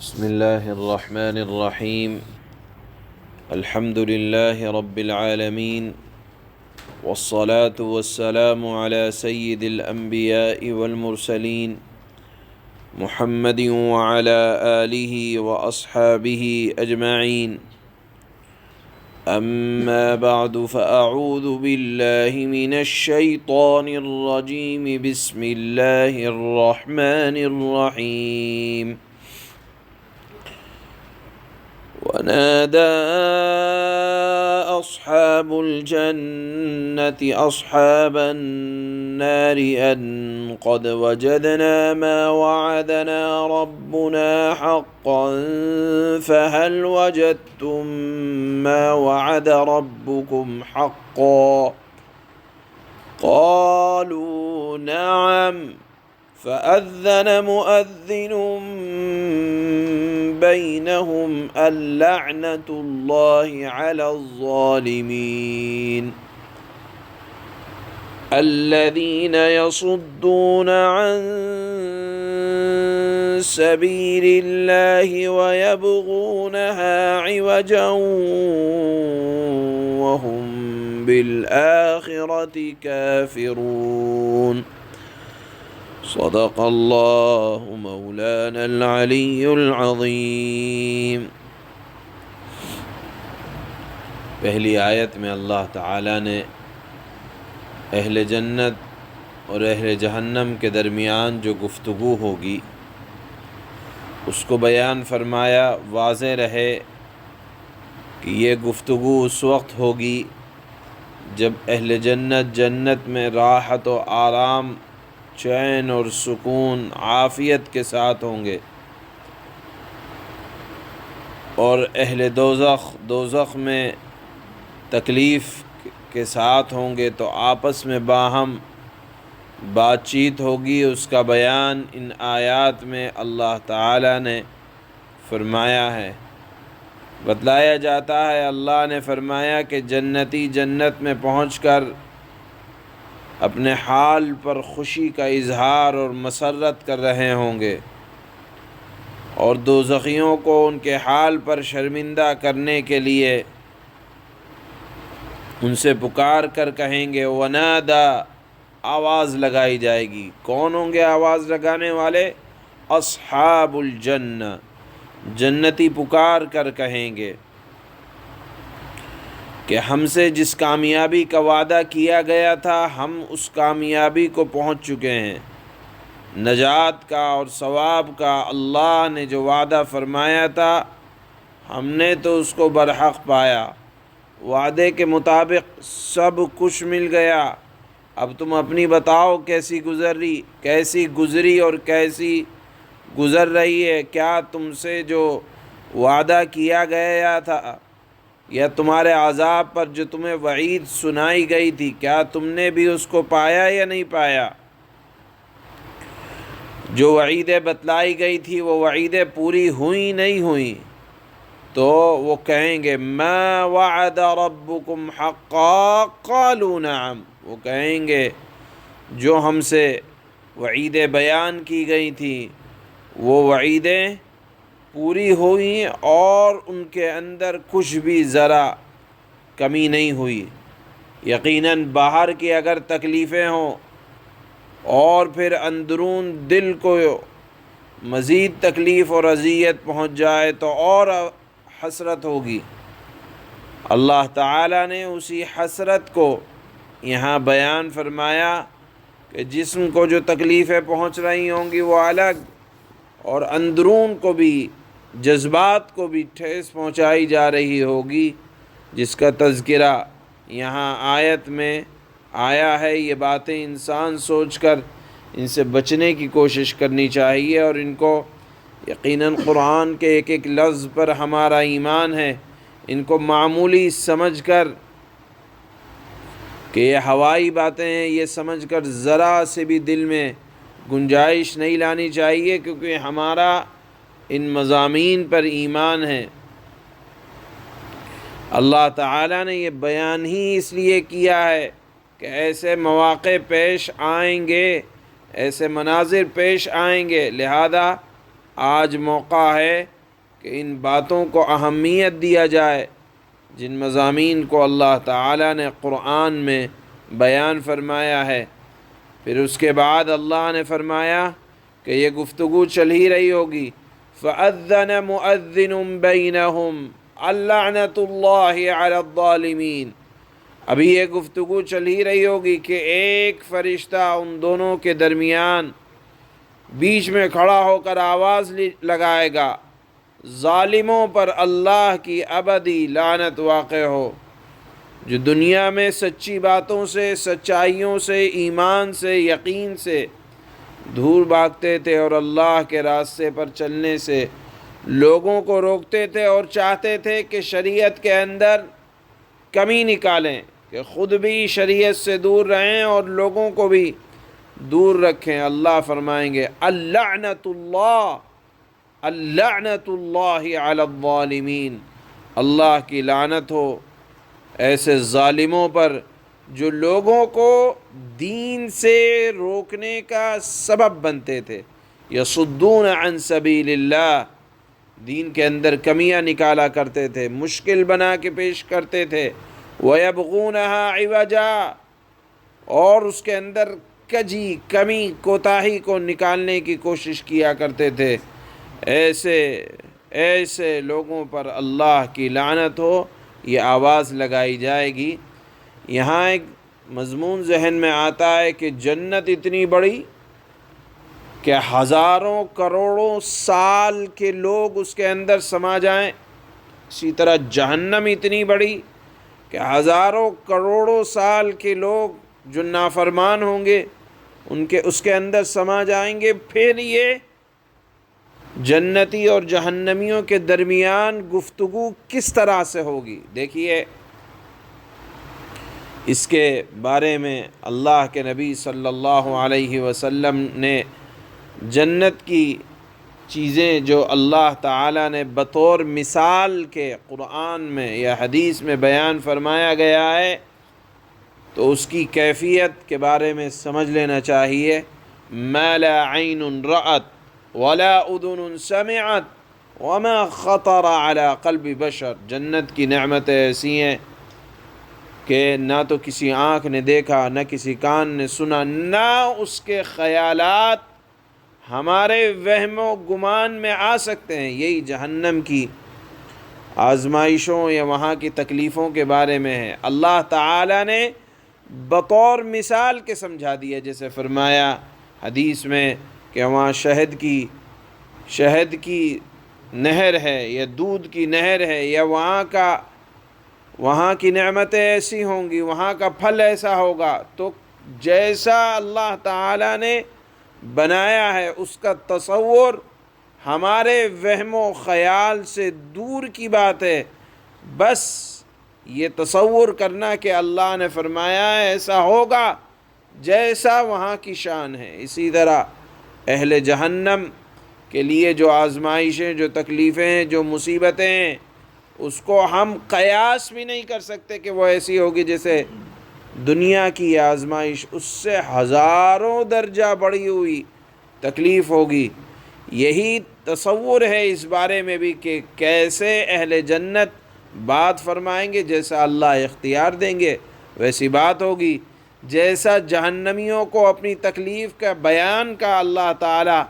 بسم الله الرحمن الرحيم. الحمد لله رب العالمين، والصلاة والسلام على سيد الأنبياء والمرسلين محمد وعلى آله وأصحابه أجمعين. أما بعد، فأعوذ بالله من الشيطان الرجيم. بسم الله الرحمن الرحيم. ونادى أصحاب الجنة أصحاب النار أن قد وجدنا ما وعدنا ربنا حقا فهل وجدتم ما وعد ربكم حقا؟ قالوا نعم. فأذن مؤذن بينهم اللعنة الله على الظالمين الذين يصدون عن سبيل الله ويبغونها عوجا وهم بالآخرة كافرون. صدق اللہ مولانا العلی العظیم. پہلی آیت میں اللہ تعالیٰ نے اہل جنت اور اہل جہنم کے درمیان جو گفتگو ہوگی اس کو بیان فرمایا. واضح رہے کہ یہ گفتگو اس وقت ہوگی جب اہل جنت جنت میں راحت و آرام، چین اور سکون، عافیت کے ساتھ ہوں گے، اور اہل دوزخ میں تکلیف کے ساتھ ہوں گے، تو آپس میں باہم بات چیت ہوگی. اس کا بیان ان آیات میں اللہ تعالیٰ نے فرمایا ہے. بتلایا جاتا ہے، اللہ نے فرمایا کہ جنتی جنت میں پہنچ کر اپنے حال پر خوشی کا اظہار اور مسرت کر رہے ہوں گے، اور دوزخیوں کو ان کے حال پر شرمندہ کرنے کے لیے ان سے پکار کر کہیں گے ونادا، آواز لگائی جائے گی. کون ہوں گے آواز لگانے والے؟ اصحاب الجنہ، جنتی پکار کر کہیں گے کہ ہم سے جس کامیابی کا وعدہ کیا گیا تھا ہم اس کامیابی کو پہنچ چکے ہیں. نجات کا اور ثواب کا اللہ نے جو وعدہ فرمایا تھا ہم نے تو اس کو برحق پایا. وعدے کے مطابق سب کچھ مل گیا. اب تم اپنی بتاؤ کیسی گزری اور کیسی گزر رہی ہے. کیا تم سے جو وعدہ کیا گیا تھا یا تمہارے عذاب پر جو تمہیں وعید سنائی گئی تھی، کیا تم نے بھی اس کو پایا یا نہیں پایا؟ جو وعیدیں بتلائی گئی تھی وہ وعیدیں پوری ہوئی نہیں ہوئیں؟ تو وہ کہیں گے ما وعد ربکم حقا قالوا نعم. وہ کہیں گے جو ہم سے وعیدیں بیان کی گئی تھیں وہ وعیدیں پوری ہوئی اور ان کے اندر کچھ بھی ذرا کمی نہیں ہوئی. یقیناً باہر کی اگر تکلیفیں ہوں اور پھر اندرون دل کو مزید تکلیف اور اذیت پہنچ جائے تو اور حسرت ہوگی. اللہ تعالیٰ نے اسی حسرت کو یہاں بیان فرمایا کہ جسم کو جو تکلیفیں پہنچ رہی ہوں گی وہ الگ، اور اندرون کو بھی، جذبات کو بھی ٹھیس پہنچائی جا رہی ہوگی، جس کا تذکرہ یہاں آیت میں آیا ہے. یہ باتیں انسان سوچ کر ان سے بچنے کی کوشش کرنی چاہیے، اور ان کو یقیناً قرآن کے ایک ایک لفظ پر ہمارا ایمان ہے. ان کو معمولی سمجھ کر کہ یہ ہوائی باتیں ہیں یہ سمجھ کر ذرا سے بھی دل میں گنجائش نہیں لانی چاہیے، کیونکہ ہمارا ان مضامین پر ایمان ہے. اللہ تعالیٰ نے یہ بیان ہی اس لیے کیا ہے کہ ایسے مواقع پیش آئیں گے، ایسے مناظر پیش آئیں گے، لہذا آج موقع ہے کہ ان باتوں کو اہمیت دیا جائے، جن مضامین کو اللہ تعالیٰ نے قرآن میں بیان فرمایا ہے۔ پھر اس کے بعد اللہ نے فرمایا کہ یہ گفتگو چل ہی رہی ہوگی، فَأَذَّنَ مُؤَذِّنٌ بَيْنَهُمْ اللعنۃ اللہ علی الظالمین۔ ابھی یہ گفتگو چل ہی رہی ہوگی کہ ایک فرشتہ ان دونوں کے درمیان بیچ میں کھڑا ہو کر آواز لگائے گا، ظالموں پر اللہ کی ابدی لعنت واقع ہو۔ جو دنیا میں سچی باتوں سے، سچائیوں سے، ایمان سے، یقین سے دور بھاگتے تھے اور اللہ کے راستے پر چلنے سے لوگوں کو روکتے تھے اور چاہتے تھے کہ شریعت کے اندر کمی نکالیں، کہ خود بھی شریعت سے دور رہیں اور لوگوں کو بھی دور رکھیں، اللہ فرمائیں گے اللعنۃ اللہ علی الظالمین، اللہ کی لعنت ہو ایسے ظالموں پر جو لوگوں کو دین سے روکنے کا سبب بنتے تھے، یصدون عن سبیل اللہ، دین کے اندر کمیاں نکالا کرتے تھے، مشکل بنا کے پیش کرتے تھے، وَيَبْغُونَهَا عِوَجًا، اور اس کے اندر کجی، کمی، کوتاہی کو نکالنے کی کوشش کیا کرتے تھے۔ ایسے لوگوں پر اللہ کی لعنت ہو، یہ آواز لگائی جائے گی۔ یہاں ایک مضمون ذہن میں آتا ہے کہ جنت اتنی بڑی کہ ہزاروں کروڑوں سال کے لوگ اس کے اندر سما جائیں، اسی طرح جہنم اتنی بڑی کہ ہزاروں کروڑوں سال کے لوگ جو نافرمان ہوں گے اس کے اندر سما جائیں گے۔ پھر یہ جنتی اور جہنمیوں کے درمیان گفتگو کس طرح سے ہوگی؟ دیکھیے، اس کے بارے میں اللہ کے نبی صلی اللہ علیہ وسلم نے جنت کی چیزیں جو اللہ تعالیٰ نے بطور مثال کے قرآن میں یا حدیث میں بیان فرمایا گیا ہے، تو اس کی کیفیت کے بارے میں سمجھ لینا چاہیے۔ ما لا عین رأت ولا اذن سمعت وما خطر على قلب بشر، جنت کی نعمتیں ایسی ہیں کہ نہ تو کسی آنکھ نے دیکھا، نہ کسی کان نے سنا، نہ اس کے خیالات ہمارے وہم و گمان میں آ سکتے ہیں۔ یہی جہنم کی آزمائشوں یا وہاں کی تکلیفوں کے بارے میں ہے، اللہ تعالیٰ نے بطور مثال کے سمجھا دیا۔ جیسے فرمایا حدیث میں کہ وہاں شہد کی نہر ہے یا دودھ کی نہر ہے، یا وہاں کی نعمتیں ایسی ہوں گی، وہاں کا پھل ایسا ہوگا۔ تو جیسا اللہ تعالیٰ نے بنایا ہے اس کا تصور ہمارے وہم و خیال سے دور کی بات ہے۔ بس یہ تصور کرنا کہ اللہ نے فرمایا ہے ایسا ہوگا جیسا وہاں کی شان ہے۔ اسی طرح اہل جہنم کے لیے جو آزمائشیں، جو تکلیفیں ہیں، جو مصیبتیں ہیں، اس کو ہم قیاس بھی نہیں کر سکتے کہ وہ ایسی ہوگی جیسے دنیا کی آزمائش، اس سے ہزاروں درجہ بڑھی ہوئی تکلیف ہوگی۔ یہی تصور ہے اس بارے میں بھی کہ کیسے اہل جنت بات فرمائیں گے، جیسا اللہ اختیار دیں گے ویسی بات ہوگی، جیسا جہنمیوں کو اپنی تکلیف کا بیان کا اللہ تعالیٰ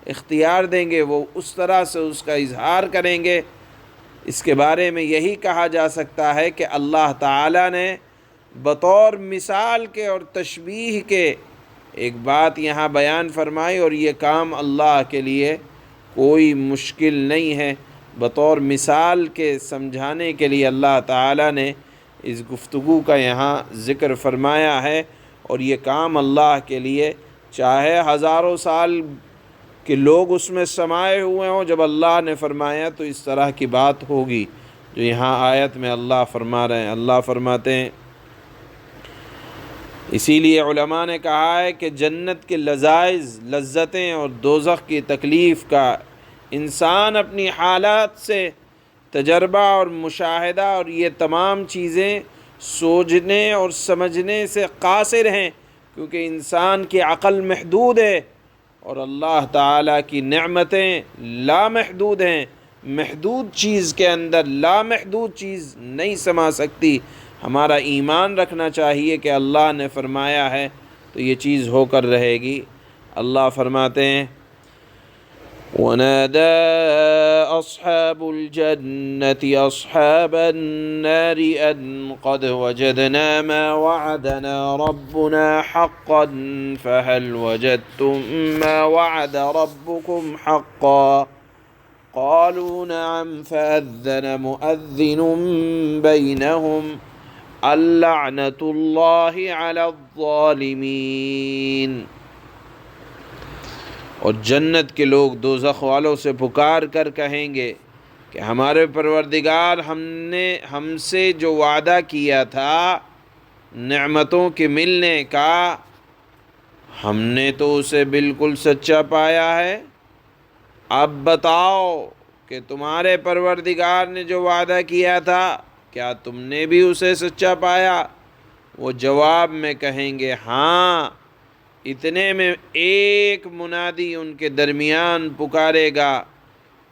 اختیار دیں گے وہ اس طرح سے اس کا اظہار کریں گے۔ اس کے بارے میں یہی کہا جا سکتا ہے کہ اللہ تعالیٰ نے بطور مثال کے اور تشبیہ کے ایک بات یہاں بیان فرمائی، اور یہ کام اللہ کے لیے کوئی مشکل نہیں ہے۔ بطور مثال کے سمجھانے کے لیے اللہ تعالیٰ نے اس گفتگو کا یہاں ذکر فرمایا ہے، اور یہ کام اللہ کے لیے، چاہے ہزاروں سال کہ لوگ اس میں سمائے ہوئے ہوں، جب اللہ نے فرمایا تو اس طرح کی بات ہوگی جو یہاں آیت میں اللہ فرما رہے ہیں۔ اللہ فرماتے ہیں، اسی لیے علماء نے کہا ہے کہ جنت کے لذائذ، لذتیں اور دوزخ کی تکلیف کا انسان اپنی حالات سے تجربہ اور مشاہدہ اور یہ تمام چیزیں سوچنے اور سمجھنے سے قاصر ہیں، کیونکہ انسان کی عقل محدود ہے۔ اور اللہ تعالیٰ کی نعمتیں لامحدود ہیں، محدود چیز کے اندر لامحدود چیز نہیں سما سکتی۔ ہمارا ایمان رکھنا چاہیے کہ اللہ نے فرمایا ہے تو یہ چیز ہو کر رہے گی۔ اللہ فرماتے ہیں وَنَادَى أَصْحَابُ الْجَنَّةِ أَصْحَابَ النَّارِ أَنْ قَدْ وَجَدْنَا مَا وَعَدَنَا رَبُّنَا حَقًّا فَهَلْ وَجَدْتُم مَّا وَعَدَ رَبُّكُمْ حَقًّا قَالُوا نَعَمْ فَأَذَّنَ مُؤَذِّنٌ بَيْنَهُمْ اللعنۃ اللہ علی الظالمین۔ اور جنت کے لوگ دوزخ والوں سے پکار کر کہیں گے کہ ہمارے پروردگار ہم سے جو وعدہ کیا تھا نعمتوں کے ملنے کا، ہم نے تو اسے بالکل سچا پایا ہے۔ اب بتاؤ کہ تمہارے پروردگار نے جو وعدہ کیا تھا کیا تم نے بھی اسے سچا پایا؟ وہ جواب میں کہیں گے ہاں۔ اتنے میں ایک منادی ان کے درمیان پکارے گا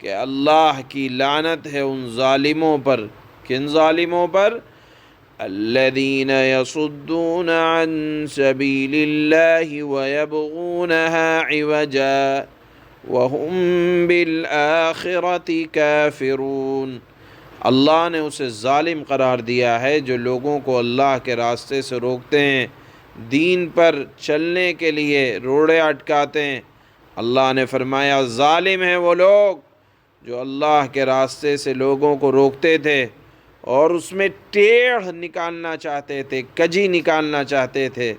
کہ اللہ کی لعنت ہے ان ظالموں پر۔ کن ظالموں پر؟ الذین یصدون عن سبیل اللہ ویبغونها عوجا وهم بالآخرۃ کافرون۔ اللہ نے اسے ظالم قرار دیا ہے جو لوگوں کو اللہ کے راستے سے روکتے ہیں، دین پر چلنے کے لیے روڑے اٹکاتے ہیں۔ اللہ نے فرمایا ظالم ہیں وہ لوگ جو اللہ کے راستے سے لوگوں کو روکتے تھے اور اس میں ٹیڑھ نکالنا چاہتے تھے، کجی نکالنا چاہتے تھے،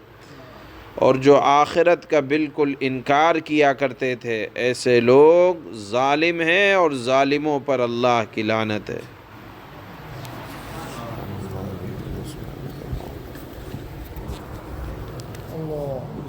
اور جو آخرت کا بالکل انکار کیا کرتے تھے۔ ایسے لوگ ظالم ہیں اور ظالموں پر اللہ کی لعنت ہے۔ اللہ